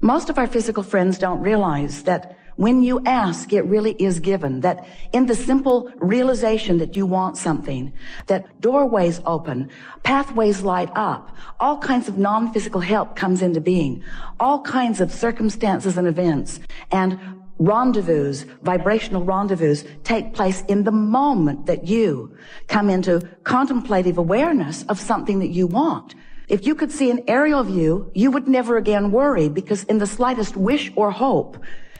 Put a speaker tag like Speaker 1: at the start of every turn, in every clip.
Speaker 1: Most of our physical friends don't realize that when you ask, it really is given. That in the simple realization that you want something, that doorways open, pathways light up, all kinds of non-physical help comes into being, all kinds of circumstances and events, and rendezvous, vibrational rendezvous, take place in the moment that you come into contemplative awareness of something that you want. If you could see an aerial view, you would never again worry, because in the slightest wish or hope,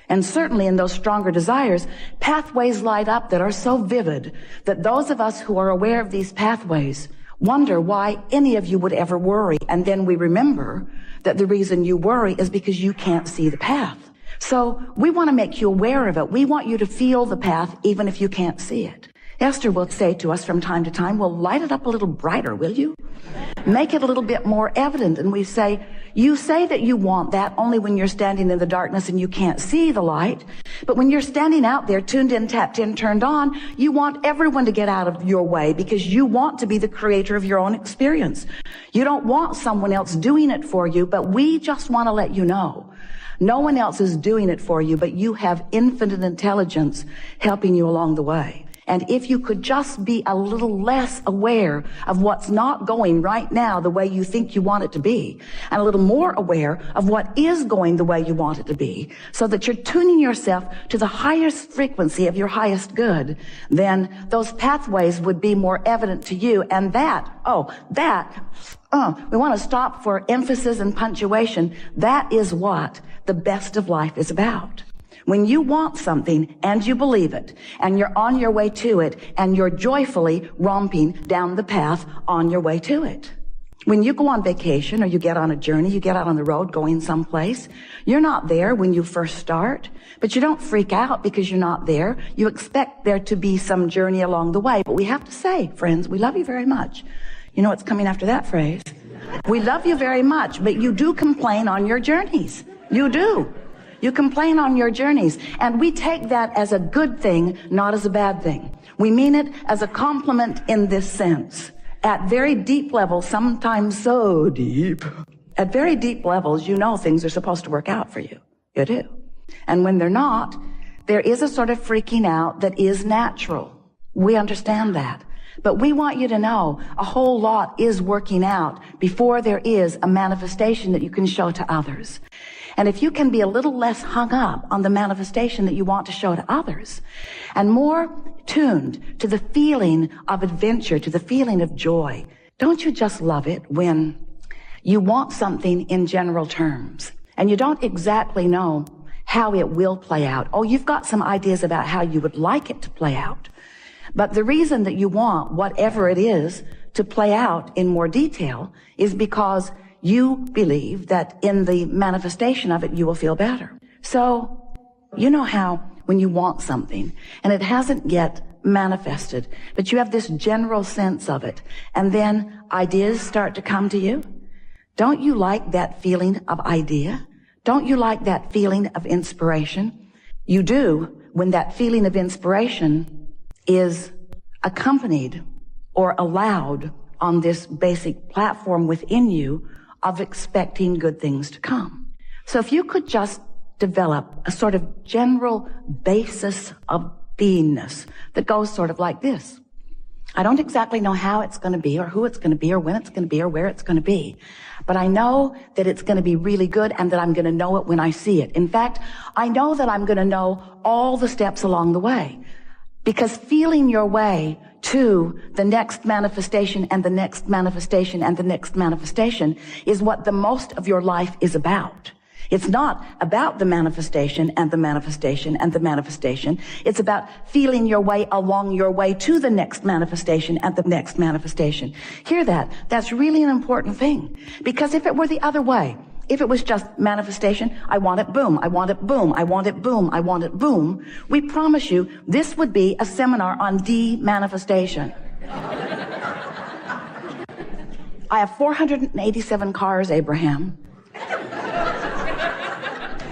Speaker 1: and certainly in those stronger desires, pathways light up that are so vivid that those of us who are aware of these pathways wonder why any of you would ever worry. And then we remember that the reason you worry is because you can't see the path. So we want to make you aware of it. We want you to feel the path even if you can't see it. Esther will say to us from time to time, well, light it up a little brighter, will you? Make it a little bit more evident. And we say, you say that you want that only when you're standing in the darkness and you can't see the light. But when you're standing out there, tuned in, tapped in, turned on, you want everyone to get out of your way because you want to be the creator of your own experience. You don't want someone else doing it for you, but we just want to let you know. No one else is doing it for you, but you have infinite intelligence helping you along the way. And if you could just be a little less aware of what's not going right now the way you think you want it to be, and a little more aware of what is going the way you want it to be, so that you're tuning yourself to the highest frequency of your highest good, then those pathways would be more evident to you. And we want to stop for emphasis and punctuation. That is what the best of life is about. When you want something and you believe it and you're on your way to it and you're joyfully romping down the path on your way to it. When you go on vacation or you get on a journey, you get out on the road going someplace, you're not there when you first start, but you don't freak out because you're not there. You expect there to be some journey along the way. But we have to say, friends, we love you very much. You know what's coming after that phrase? We love you very much, but you do complain on your journeys. You do. You complain on your journeys, and we take that as a good thing, not as a bad thing. We mean it as a compliment in this sense. At very deep levels, sometimes so deep, at very deep levels, you know things are supposed to work out for you. You do. And when they're not, there is a sort of freaking out that is natural. We understand that. But we want you to know a whole lot is working out before there is a manifestation that you can show to others. And if you can be a little less hung up on the manifestation that you want to show to others and more tuned to the feeling of adventure, to the feeling of joy, don't you just love it when you want something in general terms and you don't exactly know how it will play out? Oh, you've got some ideas about how you would like it to play out. But the reason that you want whatever it is to play out in more detail is because you believe that in the manifestation of it, you will feel better. So, you know how when you want something and it hasn't yet manifested, but you have this general sense of it, and then ideas start to come to you? Don't you like that feeling of idea? Don't you like that feeling of inspiration? You do when that feeling of inspiration is accompanied or allowed on this basic platform within you of expecting good things to come. So if you could just develop a sort of general basis of beingness that goes sort of like this. I don't exactly know how it's going to be or who it's going to be or when it's going to be or where it's going to be, but I know that it's going to be really good and that I'm going to know it when I see it. In fact, I know that I'm going to know all the steps along the way, because feeling your way to the next manifestation and the next manifestation and the next manifestation is what the most of your life is about. It's not about the manifestation and the manifestation and the manifestation. It's about feeling your way along your way to the next manifestation and the next manifestation. Hear that? That's really an important thing. Because if it were the other way, if it was just manifestation, I want it, boom, I want it, boom, I want it, boom, I want it, boom, we promise you this would be a seminar on de-manifestation. I have 487 cars, Abraham.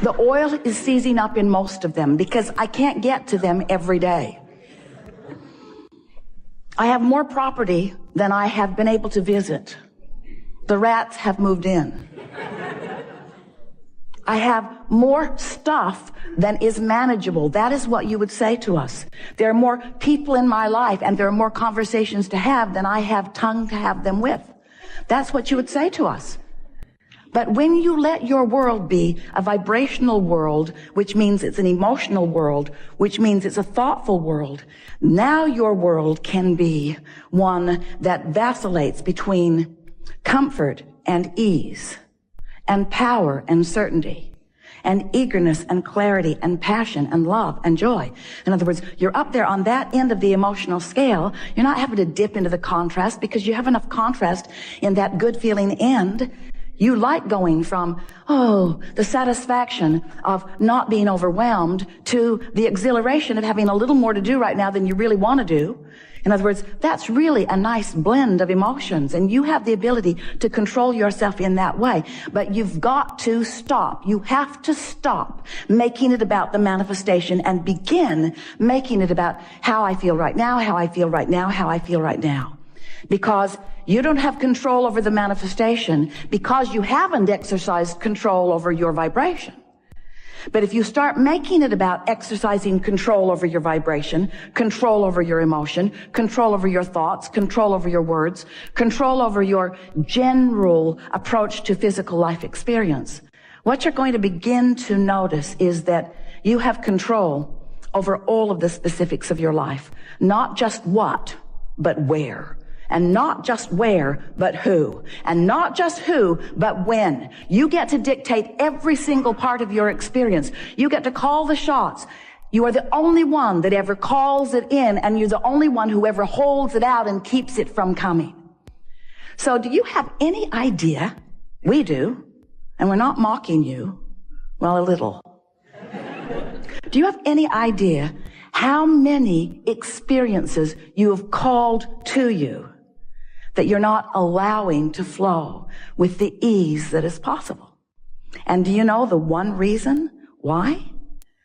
Speaker 1: The oil is seizing up in most of them because I can't get to them every day. I have more property than I have been able to visit. The rats have moved in. I have more stuff than is manageable. That is what you would say to us. There are more people in my life and there are more conversations to have than I have tongue to have them with. That's what you would say to us. But when you let your world be a vibrational world, which means it's an emotional world, which means it's a thoughtful world, now your world can be one that vacillates between comfort and ease, and power and certainty, and eagerness and clarity and passion and love and joy. In other words, you're up there on that end of the emotional scale. You're not having to dip into the contrast because you have enough contrast in that good feeling end. You like going from, the satisfaction of not being overwhelmed to the exhilaration of having a little more to do right now than you really want to do. In other words, that's really a nice blend of emotions, and you have the ability to control yourself in that way. But you've got to stop. You have to stop making it about the manifestation and begin making it about how I feel right now, how I feel right now, how I feel right now. Because you don't have control over the manifestation because you haven't exercised control over your vibration. But if you start making it about exercising control over your vibration, control over your emotion, control over your thoughts, control over your words, control over your general approach to physical life experience, what you're going to begin to notice is that you have control over all of the specifics of your life. Not just what, but where. And not just where, but who. And not just who, but when. You get to dictate every single part of your experience. You get to call the shots. You are the only one that ever calls it in, and you're the only one who ever holds it out and keeps it from coming. So do you have any idea? We do. And we're not mocking you. Well, a little. Do you have any idea how many experiences you have called to you that you're not allowing to flow with the ease that is possible? And do you know the one reason why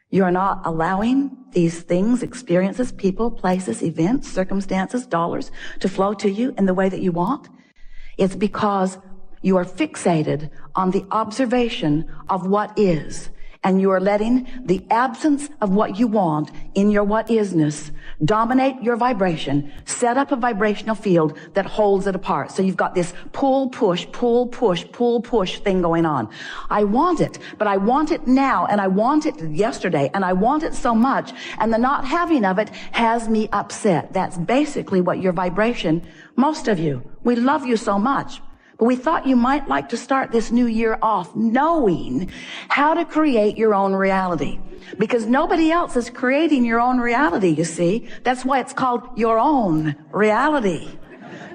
Speaker 1: you're not allowing these things, experiences, people, places, events, circumstances, dollars to flow to you in the way that you want? It's because you are fixated on the observation of what is. And you are letting the absence of what you want in your what isness dominate your vibration, set up a vibrational field that holds it apart. So you've got this pull, push, pull, push, pull, push thing going on. I want it, but I want it now, and I want it yesterday, and I want it so much, and the not having of it has me upset. That's basically what your vibration, most of you, we love you so much. But we thought you might like to start this new year off knowing how to create your own reality. Because nobody else is creating your own reality, you see. That's why it's called your own reality.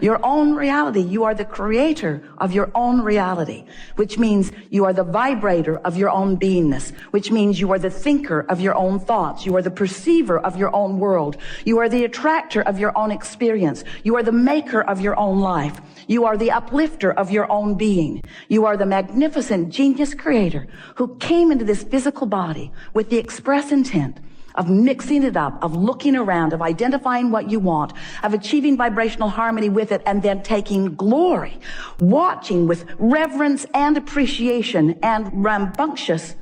Speaker 1: Your own reality. You are the creator of your own reality, which means you are the vibrator of your own beingness, which means you are the thinker of your own thoughts. You are the perceiver of your own world. You are the attractor of your own experience. You are the maker of your own life. You are the uplifter of your own being. You are the magnificent genius creator who came into this physical body with the express intent of mixing it up, of looking around, of identifying what you want, of achieving vibrational harmony with it, and then taking glory, watching with reverence and appreciation and rambunctious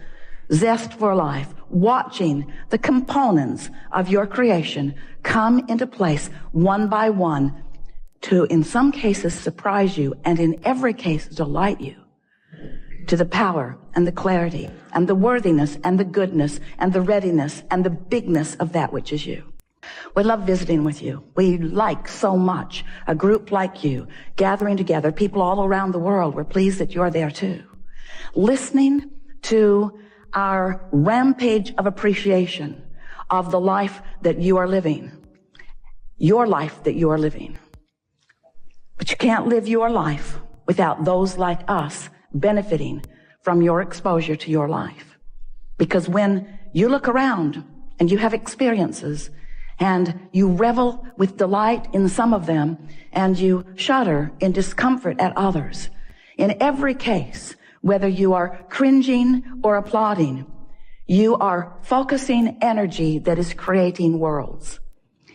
Speaker 1: zest for life, watching the components of your creation come into place one by one to, in some cases, surprise you, and in every case, delight you to the power and the clarity and the worthiness and the goodness and the readiness and the bigness of that which is you. We love visiting with you. We like so much a group like you gathering together, people all around the world. We're pleased that you're there too. Listening to our rampage of appreciation of the life that you are living, your life that you are living. But you can't live your life without those like us benefiting from your exposure to your life. Because when you look around and you have experiences and you revel with delight in some of them and you shudder in discomfort at others, in every case, whether you are cringing or applauding, you are focusing energy that is creating worlds.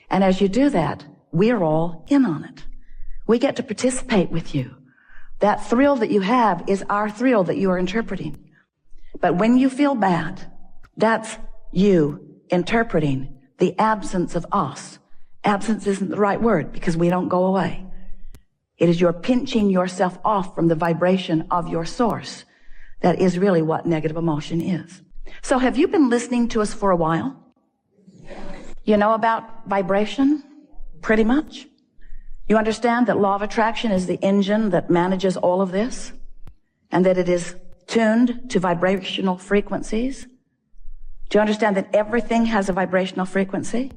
Speaker 1: And as you do that, we're all in on it. We get to participate with you. That thrill that you have is our thrill that you are interpreting. But when you feel bad, that's you interpreting the absence of us. Absence isn't the right word because we don't go away. It is your pinching yourself off from the vibration of your source. That is really what negative emotion is. So have you been listening to us for a while? You know about vibration? Pretty much. You understand that law of attraction is the engine that manages all of this, and that it is tuned to vibrational frequencies? Do you understand that everything has a vibrational frequency?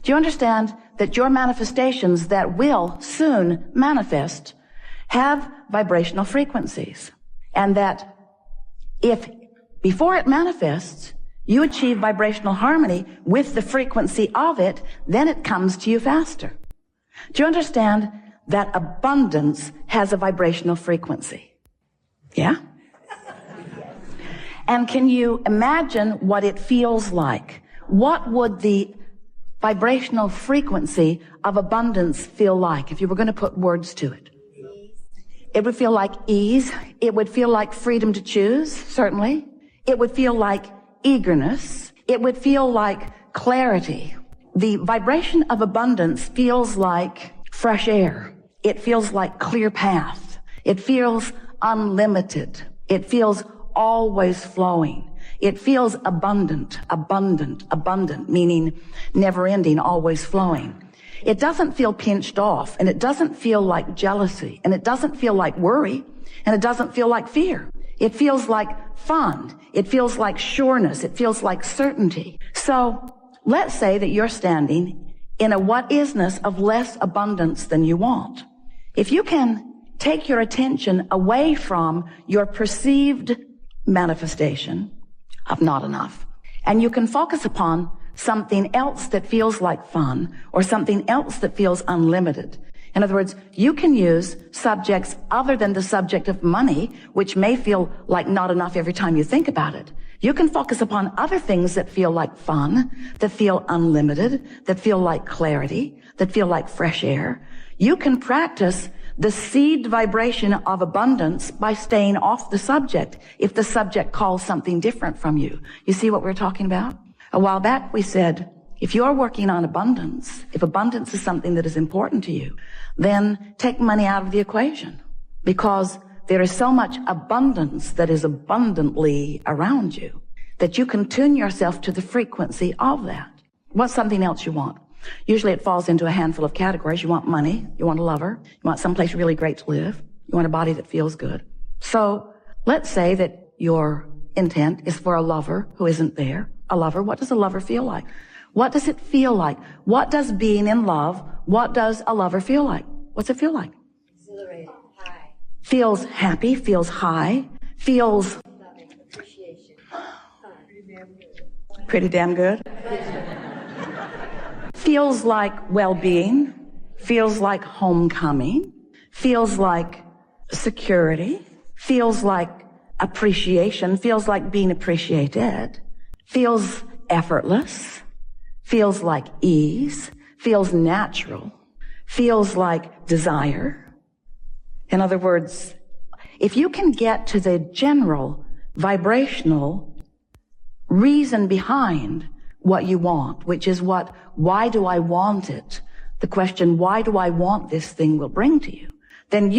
Speaker 1: Do you understand that your manifestations that will soon manifest have vibrational frequencies? And that if before it manifests, you achieve vibrational harmony with the frequency of it, then it comes to you faster. Do you understand that abundance has a vibrational frequency? Yeah? And can you imagine what it feels like? What would the vibrational frequency of abundance feel like if you were going to put words to it? It would feel like ease. It would feel like freedom to choose, certainly. It would feel like eagerness. It would feel like clarity. The vibration of abundance feels like fresh air. It feels like clear path. It feels unlimited. It feels always flowing. It feels abundant, meaning never ending, always flowing. It doesn't feel pinched off, and it doesn't feel like jealousy, and it doesn't feel like worry, and it doesn't feel like fear. It feels like fun. It feels like sureness. It feels like certainty. So let's say that you're standing in a what-isness of less abundance than you want. If you can take your attention away from your perceived manifestation of not enough, and you can focus upon something else that feels like fun or something else that feels unlimited. In other words, you can use subjects other than the subject of money, which may feel like not enough every time you think about it. You can focus upon other things that feel like fun, that feel unlimited, that feel like clarity, that feel like fresh air. You can practice the seed vibration of abundance by staying off the subject if the subject calls something different from you. You see what we're talking about? A while back we said, if you're working on abundance, if abundance is something that is important to you, then take money out of the equation, because there is so much abundance that is abundantly around you that you can tune yourself to the frequency of that. What's something else you want? Usually it falls into a handful of categories. You want money, you want a lover, you want someplace really great to live, you want a body that feels good. So let's say that your intent is for a lover who isn't there. A lover, what does a lover feel like? What does it feel like? What does being in love, what does a lover feel like? What's it feel like?
Speaker 2: Exhilarated, high.
Speaker 1: Feels happy, feels high, feels
Speaker 2: Loving, appreciation.
Speaker 1: pretty damn good. Feels like well-being, feels like homecoming, feels like security, feels like appreciation, feels like being appreciated, feels effortless, feels like ease, feels natural, feels like desire. In other words, if you can get to the general vibrational reason behind what you want, which is why do I want it? The question, why do I want this thing, will bring to you. Then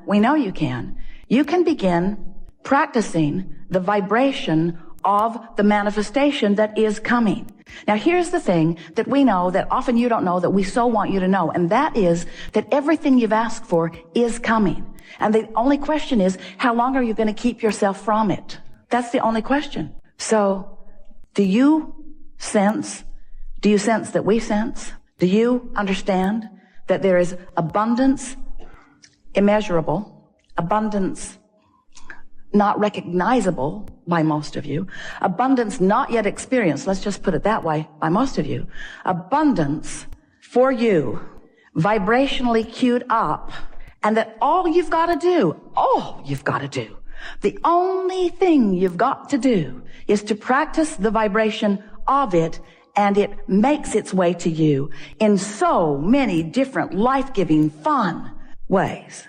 Speaker 1: we know you can begin practicing the vibration of the manifestation that is coming. Now here's the thing that we know that often you don't know that we so want you to know, and that is that everything you've asked for is coming. And the only question is, how long are you going to keep yourself from it? That's the only question. So, do you sense that we sense? Do you understand that there is abundance immeasurable, abundance not recognizable by most of you, abundance not yet experienced, let's just put it that way, by most of you, abundance for you, vibrationally queued up, and that all you've got to do, the only thing you've got to do is to practice the vibration of it, and it makes its way to you in so many different life-giving, fun ways.